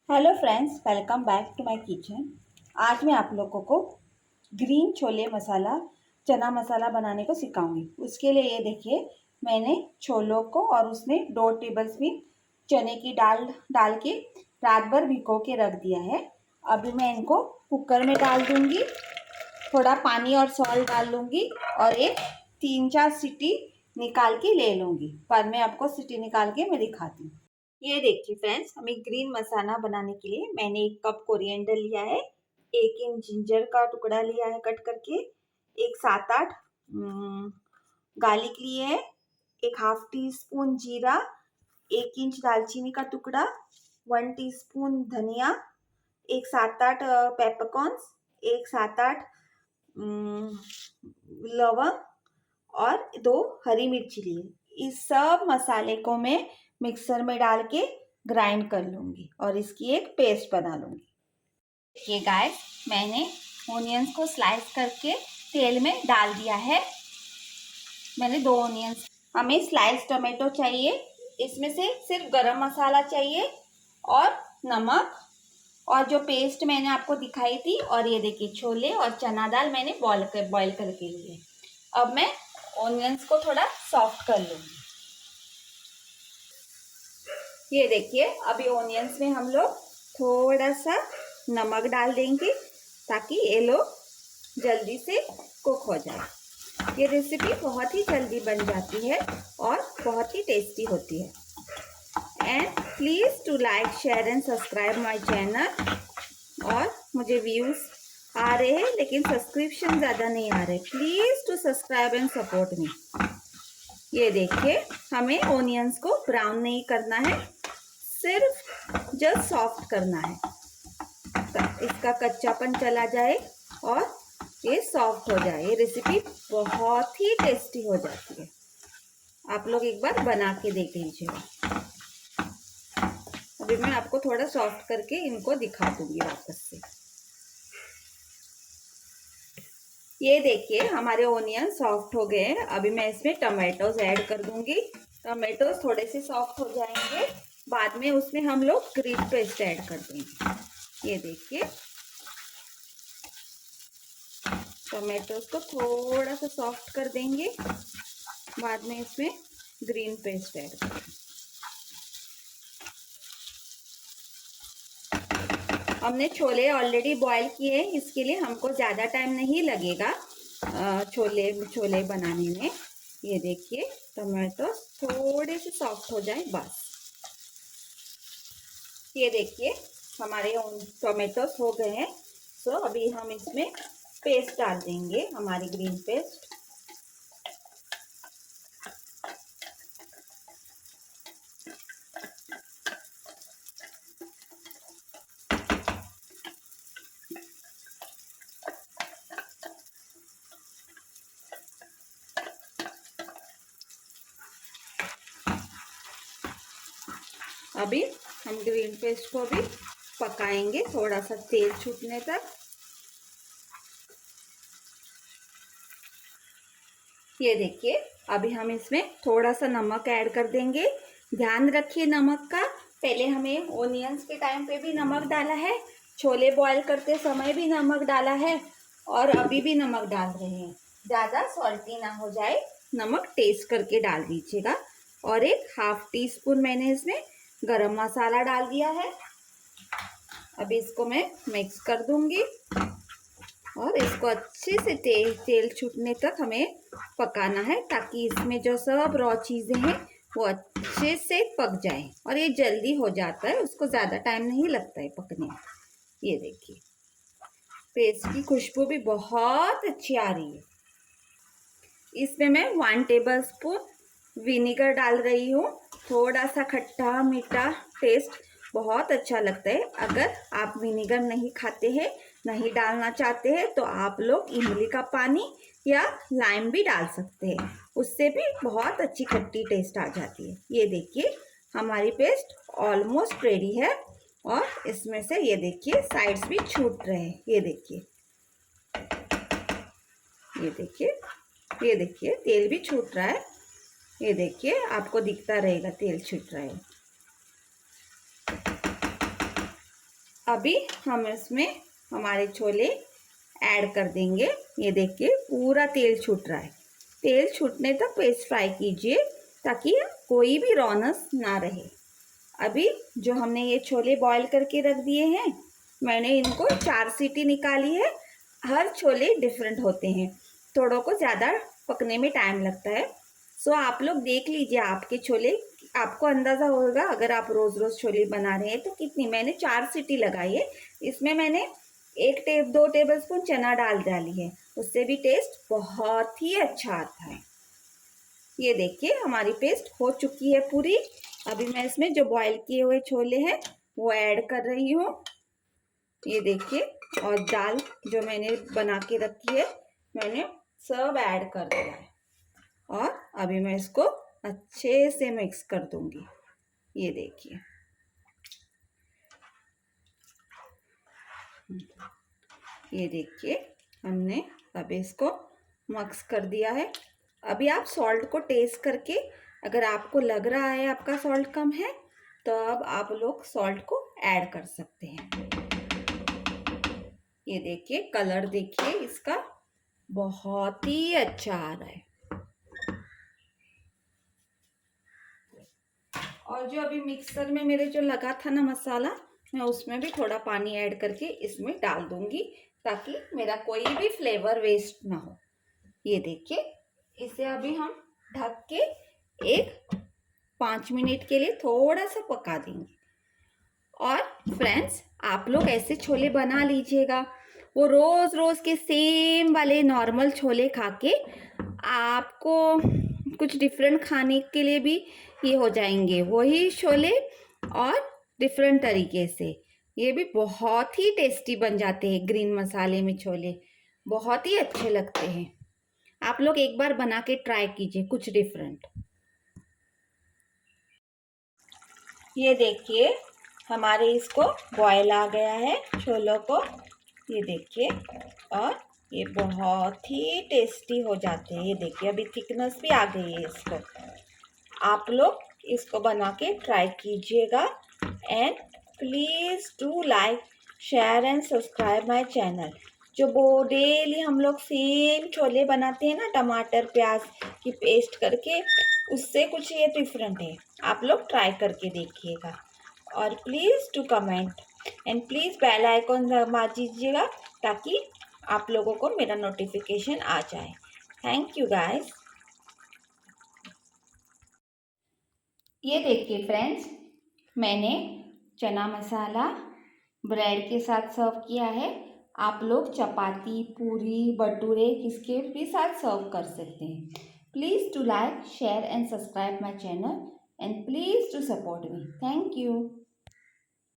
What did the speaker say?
Hello friends, welcome back to my kitchen. आज मैं आप लोगों को ग्रीन छोले मसाला चना मसाला बनाने को सिखाऊंगी। उसके लिए ये देखिए, मैंने छोलों को और उसमें 2 टेबलस्पून चने की दाल डाल के रात भर भिगो के रख दिया है। अभी मैं इनको कुकर में डाल दूंगी, थोड़ा पानी और सॉल्ट डाल लूँगी और एक 3-4 सीटी निकाल के ले लूँगी। पर मैं आपको सीटी निकाल के मैं दिखाती हूँ। ये देखिए फ्रेंड्स, हमें ग्रीन मसाला बनाने के लिए मैंने 1 कप कोरिएंडर लिया है, 1 इंच जिंजर का टुकड़ा लिया है कट करके, एक 7-8 गार्लिक लिए है, एक हाफ टी स्पून जीरा, 1 इंच दालचीनी का टुकड़ा, 1 टीस्पून धनिया, एक 7-8 पेपरकॉर्न्स, एक 7-8 लवंग और 2 हरी मिर्ची लिए। इस सब मसाले को मैं मिक्सर में डाल के ग्राइंड कर लूँगी और इसकी एक पेस्ट बना लूँगी। ये गाइस, मैंने ओनियंस को स्लाइस करके तेल में डाल दिया है। मैंने 2 ओनियंस। हमें स्लाइस टमाटो चाहिए, इसमें से सिर्फ गरम मसाला चाहिए और नमक और जो पेस्ट मैंने आपको दिखाई थी, और ये देखिए छोले और चना दाल मैंने बॉईल करके लिए। अब मैं ओनियंस को थोड़ा सॉफ्ट कर लूँगी। ये देखिए, अभी ओनियंस में हम लोग थोड़ा सा नमक डाल देंगे ताकि ये लोग जल्दी से कुक हो जाए। ये रेसिपी बहुत ही जल्दी बन जाती है और बहुत ही टेस्टी होती है। And please to like, share and subscribe my channel. और मुझे व्यूज़ आ रहे हैं लेकिन सब्सक्रिप्शन ज़्यादा नहीं आ रहे। Please to subscribe and support me. ये देखिए, हमें ओनियंस को ब्राउन नहीं करना है, सिर्फ जस्ट सॉफ्ट करना है। इसका कच्चापन चला जाए और ये सॉफ्ट हो जाए। ये रेसिपी बहुत ही टेस्टी हो जाती है। आप लोग एक बार बना के देख लीजिएगा। अभी मैं आपको थोड़ा सॉफ्ट करके इनको दिखा दूंगी वापस से। ये देखिए, हमारे ओनियन सॉफ्ट हो गए हैं। अभी मैं इसमें टमाटोज ऐड कर दूंगी। टमाटोज थोड़े से सॉफ्ट हो जाएंगे, बाद में उसमें हम लोग ग्रीन पेस्ट ऐड कर देंगे। ये देखिए, टमाटोज को थोड़ा सा सॉफ्ट कर देंगे, बाद में इसमें ग्रीन पेस्ट ऐड करेंगे। हमने छोले ऑलरेडी बॉईल किए हैं, इसके लिए हमको ज़्यादा टाइम नहीं लगेगा छोले बनाने में। ये देखिए, टमाटो थोड़े से सॉफ्ट हो जाए बस। ये देखिए, हमारे टोमेटोस हो गए हैं। तो अभी हम इसमें पेस्ट डाल देंगे, हमारी ग्रीन पेस्ट। अभी हम ग्रीन पेस्ट को भी पकाएंगे थोड़ा सा तेल छूटने तक। ये देखिए, अभी हम इसमें थोड़ा सा नमक ऐड कर देंगे। ध्यान रखिए नमक का, पहले हमें ओनियंस के टाइम पे भी नमक डाला है, छोले बॉईल करते समय भी नमक डाला है और अभी भी नमक डाल रहे हैं। ज़्यादा सॉल्टी ना हो जाए, नमक टेस्ट करके डाल दीजिएगा। और एक हाफ टी स्पून मैंने इसमें गरम मसाला डाल दिया है। अभी इसको मैं मिक्स कर दूंगी और इसको अच्छे से तेल छूटने तक हमें पकाना है, ताकि इसमें जो सब रॉ चीज़ें हैं वो अच्छे से पक जाए। और ये जल्दी हो जाता है, उसको ज़्यादा टाइम नहीं लगता है पकने। ये देखिए, पेस्ट की खुशबू भी बहुत अच्छी आ रही है। इसमें मैं 1 टेबल स्पून विनेगर डाल रही हूँ। थोड़ा सा खट्टा मीठा टेस्ट बहुत अच्छा लगता है। अगर आप विनेगर नहीं खाते हैं, नहीं डालना चाहते हैं, तो आप लोग इमली का पानी या लाइम भी डाल सकते हैं, उससे भी बहुत अच्छी खट्टी टेस्ट आ जाती है। ये देखिए, हमारी पेस्ट ऑलमोस्ट रेडी है और इसमें से ये देखिए साइड्स भी छूट रहे हैं। ये देखिए, ये देखिए, ये देखिए तेल भी छूट रहा है। ये देखिए, आपको दिखता रहेगा तेल छूट रहा है। अभी हम इसमें हमारे छोले ऐड कर देंगे। ये देखिए पूरा तेल छूट रहा है। तेल छूटने तक पेस्ट फ्राई कीजिए ताकि कोई भी रौनस ना रहे। अभी जो हमने ये छोले बॉईल करके रख दिए हैं, मैंने इनको 4 सीटी निकाली है। हर छोले डिफरेंट होते हैं, थोड़ों को ज़्यादा पकने में टाइम लगता है। सो आप लोग देख लीजिए आपके छोले, आपको अंदाज़ा होगा अगर आप रोज़ रोज़ छोले बना रहे हैं तो कितनी। मैंने 4 सीटी लगाई है। इसमें मैंने 2 टेबल स्पून चना दाल डाली है, उससे भी टेस्ट बहुत ही अच्छा आता है। ये देखिए हमारी पेस्ट हो चुकी है पूरी। अभी मैं इसमें जो बॉईल किए हुए छोले हैं वो ऐड कर रही हूँ। ये देखिए, और दाल जो मैंने बना के रखी है मैंने सब ऐड कर दिया है। और अभी मैं इसको अच्छे से मिक्स कर दूंगी। ये देखिए, ये देखिए हमने अभी इसको मिक्स कर दिया है। अभी आप सॉल्ट को टेस्ट करके, अगर आपको लग रहा है आपका सॉल्ट कम है तो अब आप लोग सॉल्ट को ऐड कर सकते हैं। ये देखिए कलर देखिए इसका बहुत ही अच्छा आ रहा है। और जो अभी मिक्सर में मेरे जो लगा था ना मसाला, मैं उसमें भी थोड़ा पानी ऐड करके इसमें डाल दूंगी ताकि मेरा कोई भी फ्लेवर वेस्ट ना हो। ये देखिए, इसे अभी हम ढक के एक 5 मिनट के लिए थोड़ा सा पका देंगे। और फ्रेंड्स, आप लोग ऐसे छोले बना लीजिएगा। वो रोज रोज के सेम वाले नॉर्मल छोले खा के आपको कुछ डिफरेंट खाने के लिए भी ये हो जाएंगे वही छोले, और डिफरेंट तरीके से ये भी बहुत ही टेस्टी बन जाते हैं। ग्रीन मसाले में छोले बहुत ही अच्छे लगते हैं। आप लोग एक बार बना के ट्राई कीजिए कुछ डिफरेंट। ये देखिए हमारे इसको बॉयल आ गया है छोलों को। ये देखिए, और ये बहुत ही टेस्टी हो जाते हैं। ये देखिए अभी थिकनेस भी आ गई है इसको। आप लोग इसको बना के ट्राई कीजिएगा। And please do like, share and subscribe my channel. जो वो डेली हम लोग सेम छोले बनाते हैं ना टमाटर प्याज की पेस्ट करके, उससे कुछ ये डिफरेंट है। आप लोग ट्राई करके देखिएगा। और please to comment and please bell icon दबा दीजिएगा ताकि आप लोगों को मेरा नोटिफिकेशन आ जाए। Thank you guys. ये देखिए फ्रेंड्स, मैंने चना मसाला ब्रेड के साथ सर्व किया है। आप लोग चपाती पूरी भटूरे किसके भी साथ सर्व कर सकते हैं। Please to like share and subscribe my channel and please to support me. Thank you.